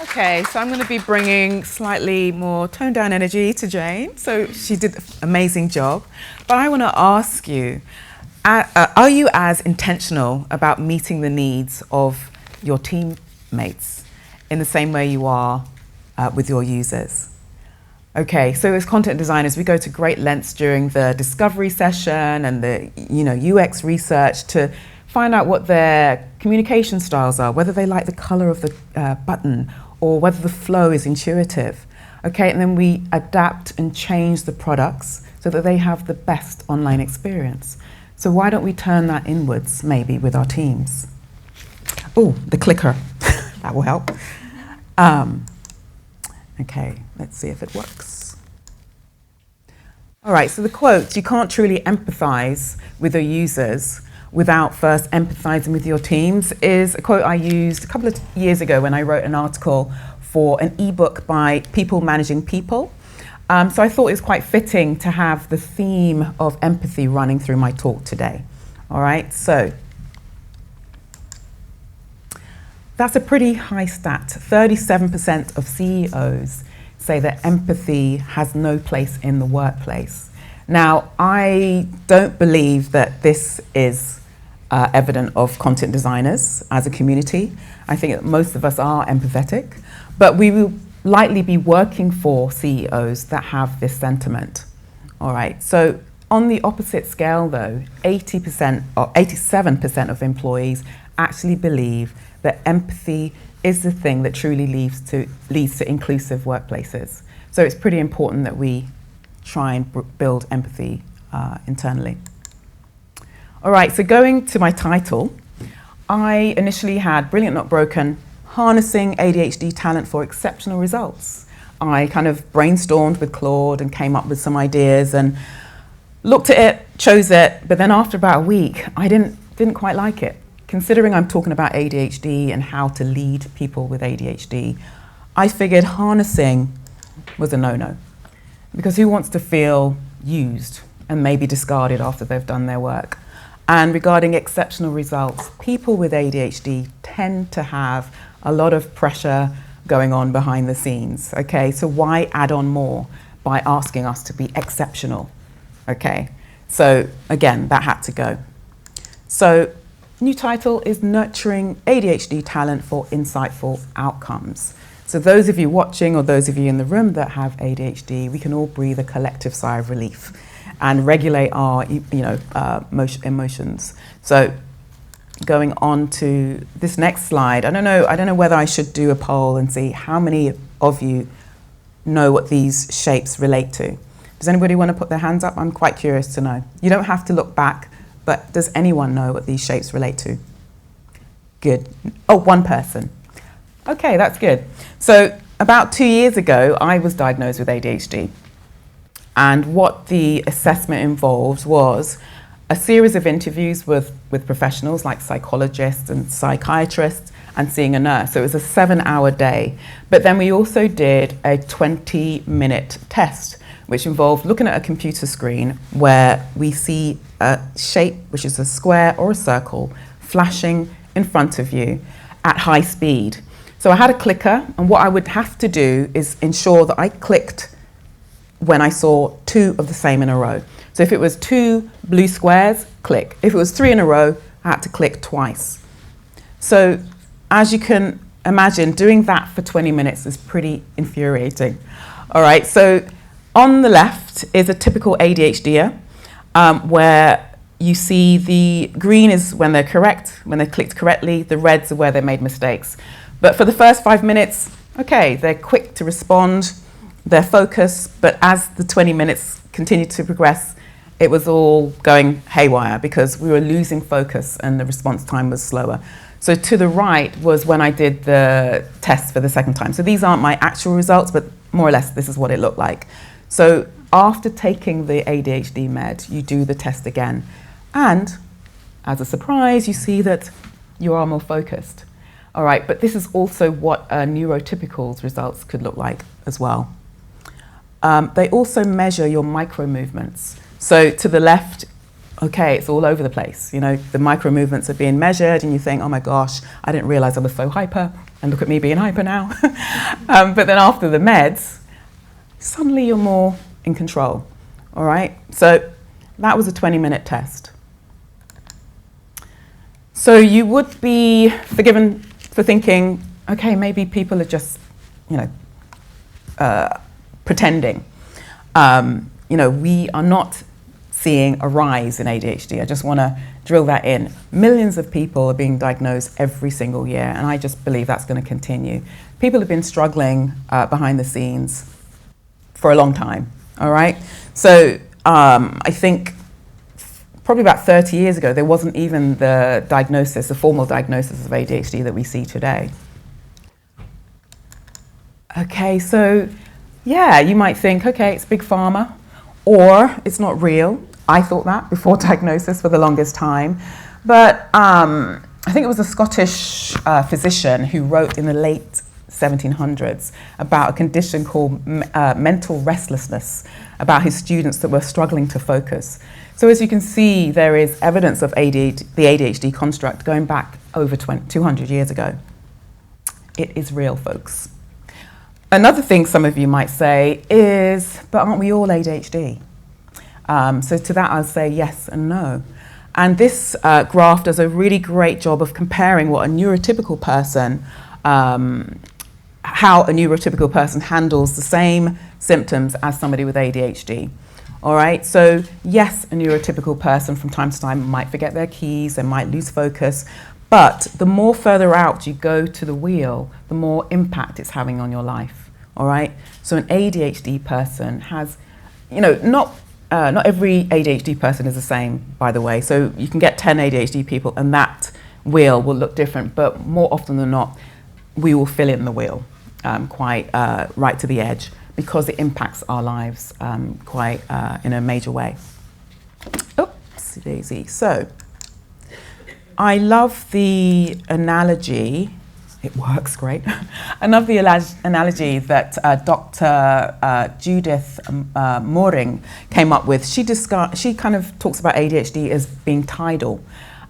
Okay, so I'm going to be bringing slightly more toned down energy to Jane. So she did an amazing job. But I want to ask you, are you as intentional about meeting the needs of your teammates in the same way you are with your users? Okay, so as content designers, we go to great lengths during the discovery session and the UX research to find out what their communication styles are, whether they like the color of the button or whether the flow is intuitive. Okay, and then we adapt and change the products so that they have the best online experience. So why don't we turn that inwards maybe with our teams? Oh, the clicker, that will help. Okay, let's see if it works. All right, so the quote, you can't truly empathize with your users without first empathizing with your teams, is a quote I used a couple of years ago when I wrote an article for an ebook by People Managing People. So I thought it was quite fitting to have the theme of empathy running through my talk today. All right, so that's a pretty high stat. 37% of CEOs say that empathy has no place in the workplace. Now, I don't believe that this is evident of content designers as a community. I think that most of us are empathetic, but we will likely be working for CEOs that have this sentiment. All right, so on the opposite scale though, 80% or 87% of employees actually believe that empathy is the thing that truly leads to inclusive workplaces. So it's pretty important that we try and build empathy internally. All right, so going to my title, I initially had Brilliant Not Broken, Harnessing ADHD Talent for Exceptional Results. I kind of brainstormed with Claude and came up with some ideas and looked at it, chose it, but then after about a week, I didn't quite like it. Considering I'm talking about ADHD and how to lead people with ADHD, I figured harnessing was a no-no. Because who wants to feel used and maybe discarded after they've done their work? And regarding exceptional results, people with ADHD tend to have a lot of pressure going on behind the scenes, okay? So why add on more by asking us to be exceptional, okay? So again, that had to go. So new title is Nurturing ADHD Talent for Insightful Outcomes. So those of you watching or those of you in the room that have ADHD, we can all breathe a collective sigh of relief and regulate our emotions. So going on to this next slide, I don't know whether I should do a poll and see how many of you know what these shapes relate to. Does anybody want to put their hands up? I'm quite curious to know. You don't have to look back, but does anyone know what these shapes relate to? Good. Oh, one person. Okay, that's good. So about 2 years ago, I was diagnosed with ADHD. And what the assessment involved was a series of interviews with professionals like psychologists and psychiatrists and seeing a nurse. So it was a 7-hour day. But then we also did a 20-minute test, which involved looking at a computer screen where we see a shape, which is a square or a circle, flashing in front of you at high speed. So I had a clicker, and what I would have to do is ensure that I clicked when I saw 2 of the same in a row. So if it was 2 blue squares, click. If it was 3 in a row, I had to click twice. So as you can imagine, doing that for 20 minutes is pretty infuriating. All right, so on the left is a typical ADHDer, where you see the green is when they're correct, when they're clicked correctly, the reds are where they made mistakes. But for the first 5 minutes, okay, they're quick to respond, they're focused, but as the 20 minutes continued to progress, it was all going haywire because we were losing focus and the response time was slower. So to the right was when I did the test for the second time. So these aren't my actual results, but more or less this is what it looked like. So after taking the ADHD med, you do the test again. And as a surprise, you see that you are more focused. All right, but this is also what neurotypical's results could look like as well. They also measure your micro movements. So to the left, okay, it's all over the place. You know, the micro movements are being measured and you think, oh my gosh, I didn't realize I was so hyper, and look at me being hyper now. But then after the meds, suddenly you're more in control, all right? So that was a 20-minute test. So you would be forgiven for thinking, okay, maybe people are just, you know, pretending. You know, we are not seeing a rise in ADHD. I just want to drill that in. Millions of people are being diagnosed every single year, and I just believe that's going to continue. People have been struggling behind the scenes for a long time, all right? So I think probably about 30 years ago, there wasn't even the diagnosis, the formal diagnosis of ADHD that we see today. Okay, so yeah, you might think, okay, it's big pharma, or it's not real. I thought that before diagnosis for the longest time. But I think it was a Scottish physician who wrote in the late 1700s about a condition called mental restlessness, about his students that were struggling to focus. So as you can see, there is evidence of ADHD, the ADHD construct going back over 200 years ago. It is real, folks. Another thing some of you might say is, but aren't we all ADHD? So to that I'll say yes and no. And this graph does a really great job of comparing what a neurotypical person, how a neurotypical person handles the same symptoms as somebody with ADHD. All right, so yes, a neurotypical person from time to time might forget their keys, they might lose focus, but the more further out you go to the wheel, the more impact it's having on your life, all right? So an ADHD person has, you know, not every ADHD person is the same, by the way. So you can get 10 ADHD people and that wheel will look different, but more often than not, we will fill in the wheel quite right to the edge, because it impacts our lives quite in a major way. Oops, daisy. So I love the analogy, it works great. I love the analogy that Dr. Judith Mooring came up with. She kind of talks about ADHD as being tidal.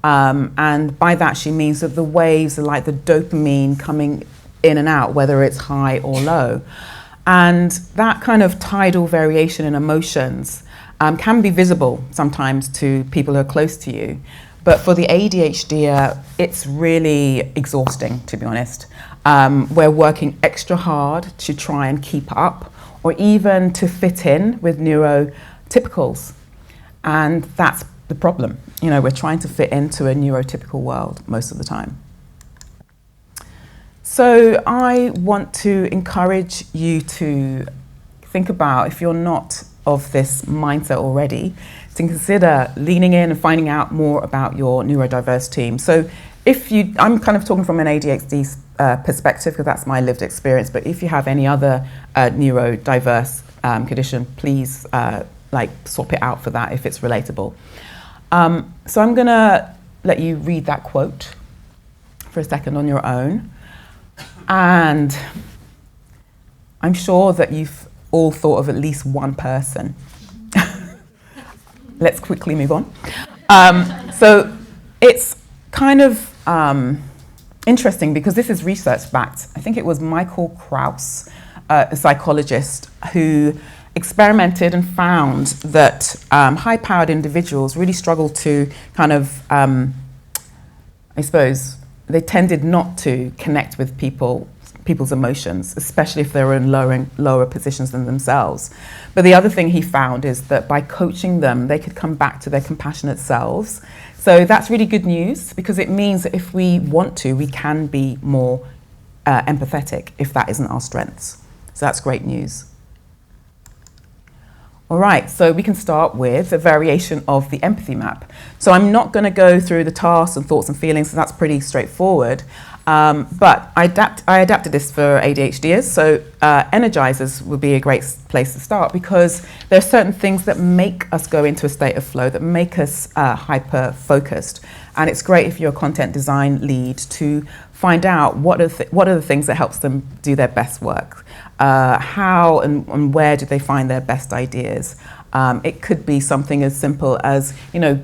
And by that she means that the waves are like the dopamine coming in and out, whether it's high or low. And that kind of tidal variation in emotions can be visible sometimes to people who are close to you. But for the ADHD, it's really exhausting, to be honest. We're working extra hard to try and keep up, or even to fit in with neurotypicals. And that's the problem. You know, we're trying to fit into a neurotypical world most of the time. So I want to encourage you to think about, if you're not of this mindset already, to consider leaning in and finding out more about your neurodiverse team. So I'm kind of talking from an ADHD perspective, because that's my lived experience, but if you have any other neurodiverse condition, please swap it out for that if it's relatable. So I'm gonna let you read that quote for a second on your own. And I'm sure that you've all thought of at least one person. Let's quickly move on. So it's kind of interesting because this is research backed. I think it was Michael Kraus, a psychologist, who experimented and found that high-powered individuals really struggle to kind of, I suppose, they tended not to connect with people's emotions, especially if they were in lower positions than themselves. But the other thing he found is that by coaching them, they could come back to their compassionate selves. So that's really good news, because it means that if we want to, we can be more empathetic if that isn't our strengths. So that's great news. All right, so we can start with a variation of the empathy map. So I'm not going to go through the tasks and thoughts and feelings, so that's pretty straightforward. But I adapted this for ADHDers, so energizers would be a great place to start, because there are certain things that make us go into a state of flow, that make us hyper-focused. And it's great if you're a content design lead to find out what are the things that helps them do their best work. How and where do they find their best ideas? It could be something as simple as,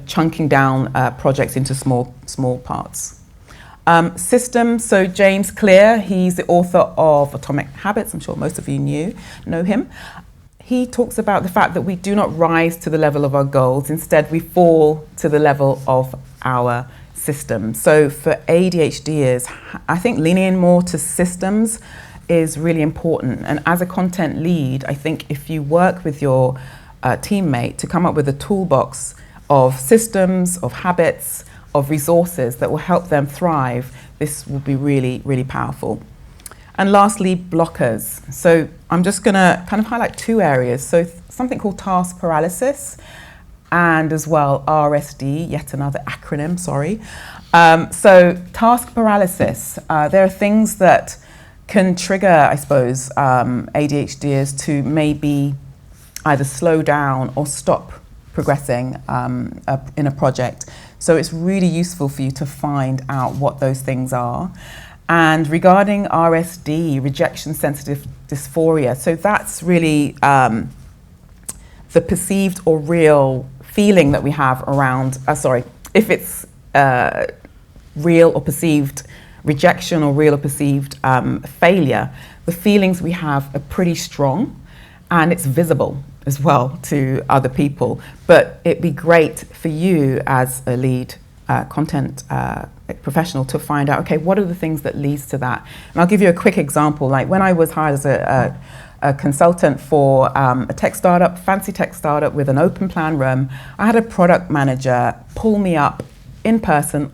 chunking down projects into small parts. Systems, so James Clear, he's the author of Atomic Habits. I'm sure most of you know him. He talks about the fact that we do not rise to the level of our goals. Instead, we fall to the level of our systems. So for ADHDers, I think leaning in more to systems is really important. And as a content lead, I think if you work with your teammate to come up with a toolbox of systems, of habits, of resources that will help them thrive, this will be really, really powerful. And lastly, blockers. So I'm just going to kind of highlight two areas. So something called task paralysis and as well RSD, yet another acronym, sorry. So task paralysis, there are things that can trigger, I suppose, ADHDers to maybe either slow down or stop progressing in a project. So it's really useful for you to find out what those things are. And regarding RSD, rejection sensitive dysphoria, so that's really the perceived or real feeling that we have around, if it's real or perceived rejection or real or perceived failure, the feelings we have are pretty strong and it's visible as well to other people. But it'd be great for you as a lead content professional to find out, okay, what are the things that leads to that? And I'll give you a quick example. Like when I was hired as a consultant for a tech startup, fancy tech startup with an open plan room, I had a product manager pull me up in person,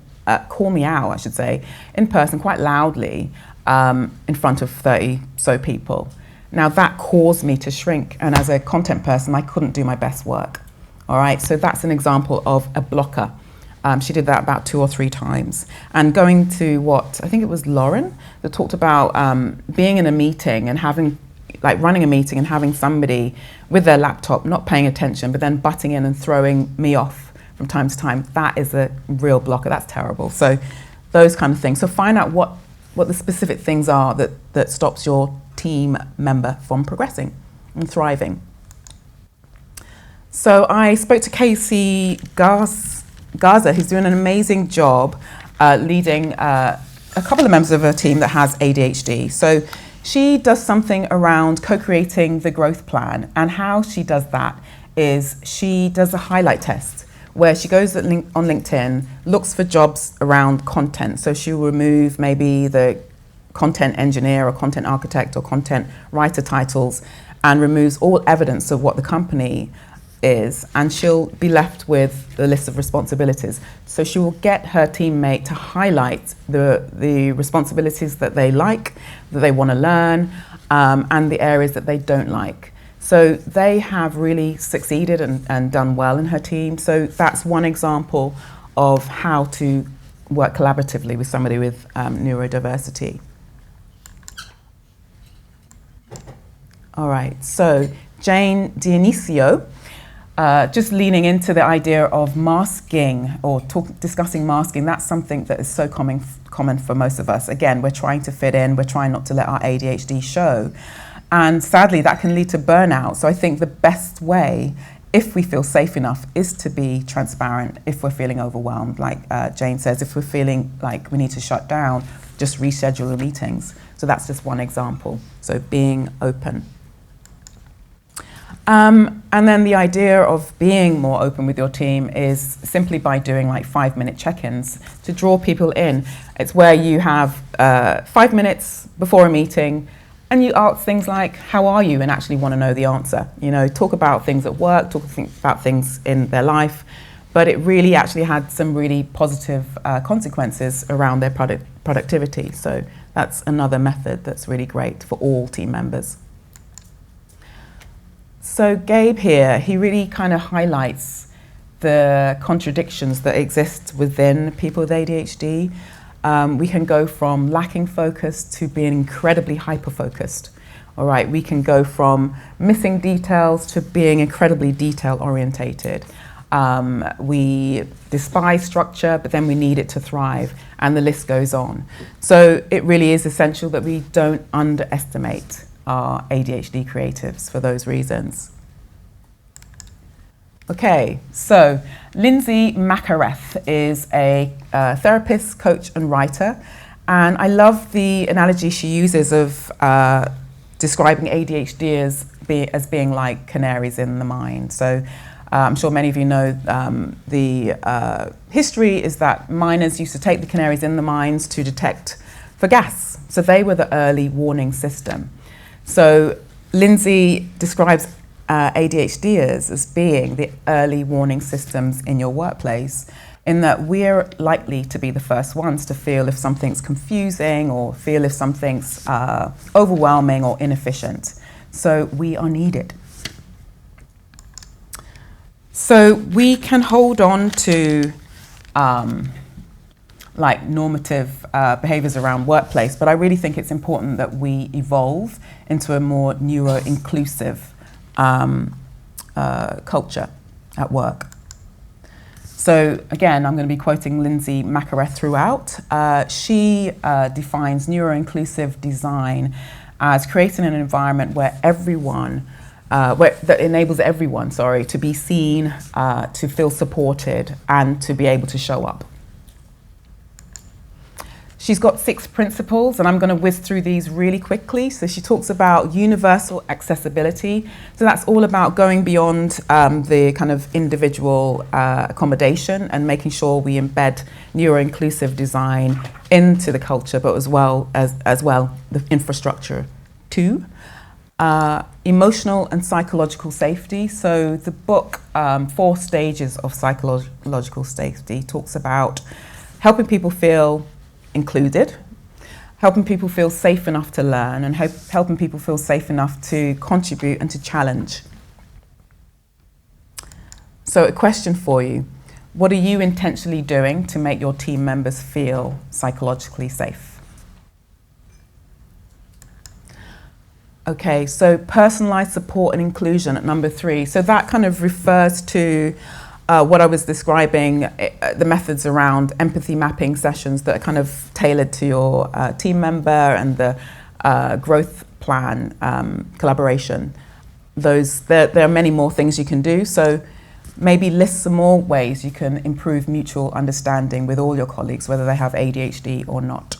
call me out, I should say, in person quite loudly in front of 30 so people. Now that caused me to shrink, and as a content person, I couldn't do my best work. All right, so that's an example of a blocker. She did that about 2 or 3 times. And going to what, I think it was Lauren that talked about being in a meeting and running a meeting and having somebody with their laptop not paying attention, but then butting in and throwing me off from time to time. That is a real blocker. That's terrible. So those kind of things. So find out what the specific things are that stops your team member from progressing and thriving. So I spoke to Casey Garza, who's doing an amazing job leading a couple of members of her team that has ADHD. So she does something around co-creating the growth plan, and how she does that is she does a highlight test where she goes on LinkedIn, looks for jobs around content. So she'll remove maybe the content engineer or content architect or content writer titles and removes all evidence of what the company is, and she'll be left with the list of responsibilities. So she will get her teammate to highlight the responsibilities that they like, that they want to learn, and the areas that they don't like. So they have really succeeded and done well in her team. So that's one example of how to work collaboratively with somebody with neurodiversity. All right, so Jane Dionisio, just leaning into the idea of masking or discussing masking. That's something that is so common for most of us. Again, we're trying to fit in, we're trying not to let our ADHD show. And sadly, that can lead to burnout. So I think the best way, if we feel safe enough, is to be transparent if we're feeling overwhelmed. Like Jane says, if we're feeling like we need to shut down, just reschedule the meetings. So that's just one example. So being open. And then the idea of being more open with your team is simply by doing like 5-minute check-ins to draw people in. It's where you have 5 minutes before a meeting and you ask things like, how are you? And actually want to know the answer. Talk about things at work, talk about things in their life, but it really actually had some really positive consequences around their productivity. So that's another method that's really great for all team members. So Gabe here, he really kind of highlights the contradictions that exist within people with ADHD. We can go from lacking focus to being incredibly hyper-focused. All right, we can go from missing details to being incredibly detail-orientated. We despise structure, but then we need it to thrive, and the list goes on. So it really is essential that we don't underestimate our ADHD creatives for those reasons. Okay, so Lindsay Macareth is a therapist, coach, and writer. And I love the analogy she uses of describing ADHD as being like canaries in the mine. So I'm sure many of you know the history is that miners used to take the canaries in the mines to detect for gas. So they were the early warning system. So Lindsay describes ADHDers as being the early warning systems in your workplace, in that we're likely to be the first ones to feel if something's confusing or feel if something's overwhelming or inefficient. So we are needed. So we can hold on to like normative behaviors around workplace, but I really think it's important that we evolve into a more neuro-inclusive culture at work. So again, I'm going to be quoting Lindsay Macareth throughout. She defines neuro-inclusive design as creating an environment where that enables everyone, to be seen, to feel supported, and to be able to show up. She's got 6 principles, and I'm going to whiz through these really quickly. So she talks about universal accessibility. So that's all about going beyond the kind of individual accommodation and making sure we embed neuro-inclusive design into the culture, but as well the infrastructure too. Emotional and psychological safety. So the book, 4 Stages of Psychological Safety, talks about helping people feel included, helping people feel safe enough to learn, and helping people feel safe enough to contribute and to challenge. So a question for you: what are you intentionally doing to make your team members feel psychologically safe? Okay, so personalized support and inclusion at number 3. So that kind of refers to what I was describing, the methods around empathy mapping sessions that are kind of tailored to your team member, and the growth plan collaboration. There are many more things you can do. So maybe list some more ways you can improve mutual understanding with all your colleagues, whether they have ADHD or not.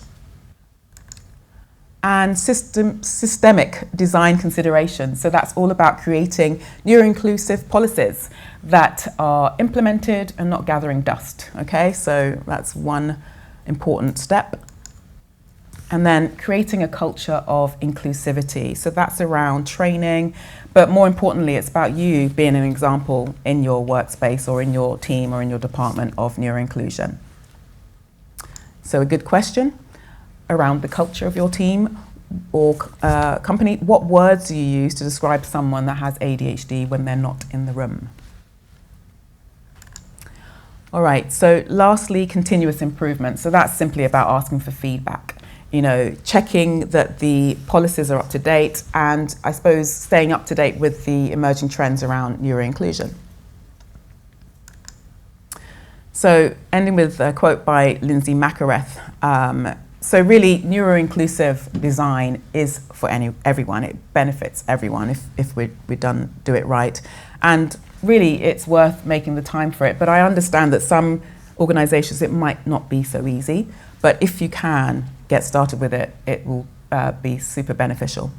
And systemic design considerations. So that's all about creating neuro-inclusive policies that are implemented and not gathering dust. Okay, so that's one important step. And then creating a culture of inclusivity. So that's around training, but more importantly, it's about you being an example in your workspace or in your team or in your department of neuro-inclusion. So a good question around the culture of your team or company. What words do you use to describe someone that has ADHD when they're not in the room? All right, so lastly, continuous improvement. So that's simply about asking for feedback, checking that the policies are up to date, and I suppose staying up to date with the emerging trends around neuro-inclusion. So ending with a quote by Lindsay Macareth. So really, neuro-inclusive design is for everyone. It benefits everyone if we do it right. And really, it's worth making the time for it. But I understand that some organizations, it might not be so easy. But if you can get started with it, it will be super beneficial.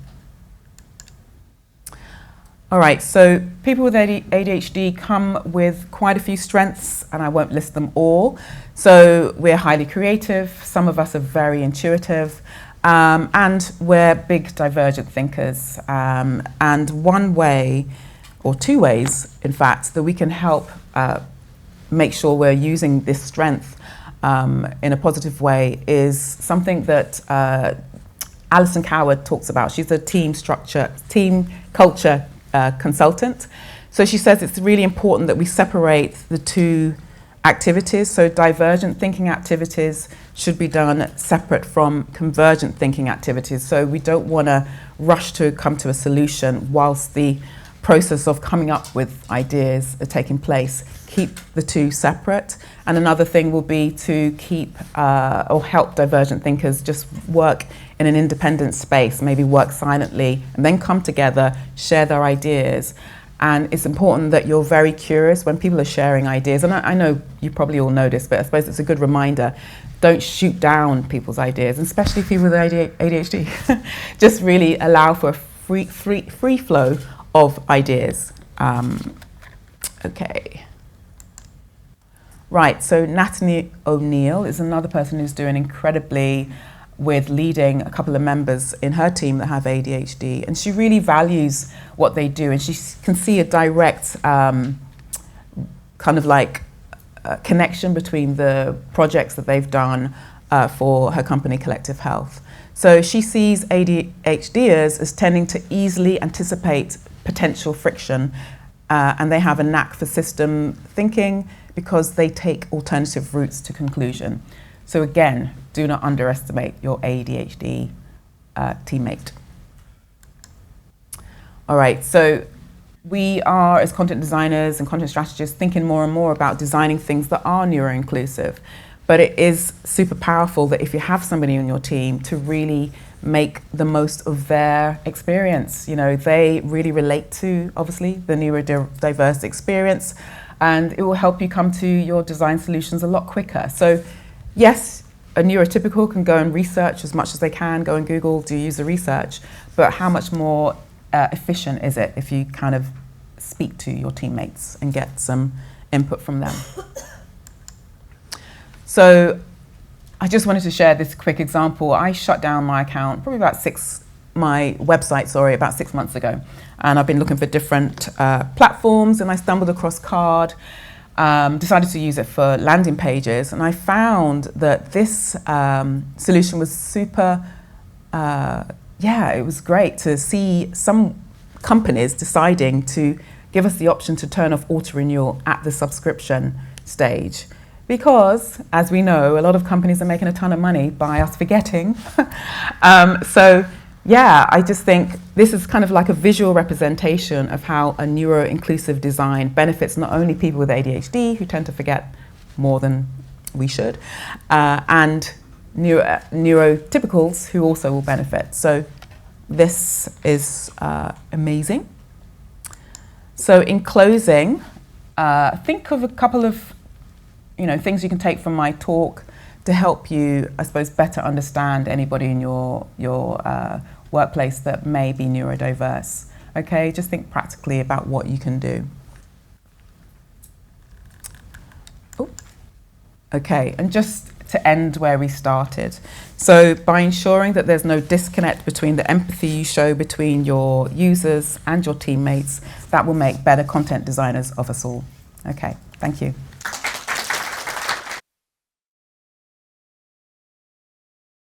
All right, so people with ADHD come with quite a few strengths, and I won't list them all. So we're highly creative, some of us are very intuitive, and we're big divergent thinkers. And one way, or 2 ways, in fact, that we can help make sure we're using this strength in a positive way is something that Alison Coward talks about. She's a team culture consultant. So she says it's really important that we separate the 2 activities. So divergent thinking activities should be done separate from convergent thinking activities. So we don't want to rush to come to a solution whilst the process of coming up with ideas are taking place. Keep the 2 separate. And another thing will be to keep or help divergent thinkers just work in an independent space, maybe work silently, and then come together, share their ideas, And it's important that you're very curious when people are sharing ideas. And I know you probably all know this, but I suppose it's a good reminder. Don't shoot down people's ideas, and especially people with ADHD. Just really allow for a free flow of ideas. Okay. Right, so Natalie O'Neill is another person who's doing incredibly with leading a couple of members in her team that have ADHD, and she really values what they do, and she can see a direct kind of like connection between the projects that they've done for her company Collective Health. So she sees ADHDers as tending to easily anticipate potential friction, and they have a knack for system thinking because they take alternative routes to conclusion. So again, do not underestimate your ADHD teammate. All right, so we are, as content designers and content strategists, thinking more and more about designing things that are neuro-inclusive. But it is super powerful that if you have somebody on your team to really make the most of their experience. You know, they really relate to, obviously, the neurodiverse experience, and it will help you come to your design solutions a lot quicker. So yes, a neurotypical can go and research as much as they can, go and Google, do user research, but how much more efficient is it if you kind of speak to your teammates and get some input from them? So I just wanted to share this quick example. I shut down my account, probably about my website, about 6 months ago. And I've been looking for different platforms, and I stumbled across Card, decided to use it for landing pages. And I found that this solution was super, it was great to see some companies deciding to give us the option to turn off auto-renewal at the subscription stage. Because, as we know, a lot of companies are making a ton of money by us forgetting. I just think this is kind of like a visual representation of how a neuro-inclusive design benefits not only people with ADHD, who tend to forget more than we should, and neurotypicals, who also will benefit. So this is amazing. So in closing, think of a couple of things you can take from my talk to help you, I suppose, better understand anybody in your workplace that may be neurodiverse. Okay, just think practically about what you can do. Okay, and just to end where we started. So by ensuring that there's no disconnect between the empathy you show between your users and your teammates, that will make better content designers of us all. Okay, thank you.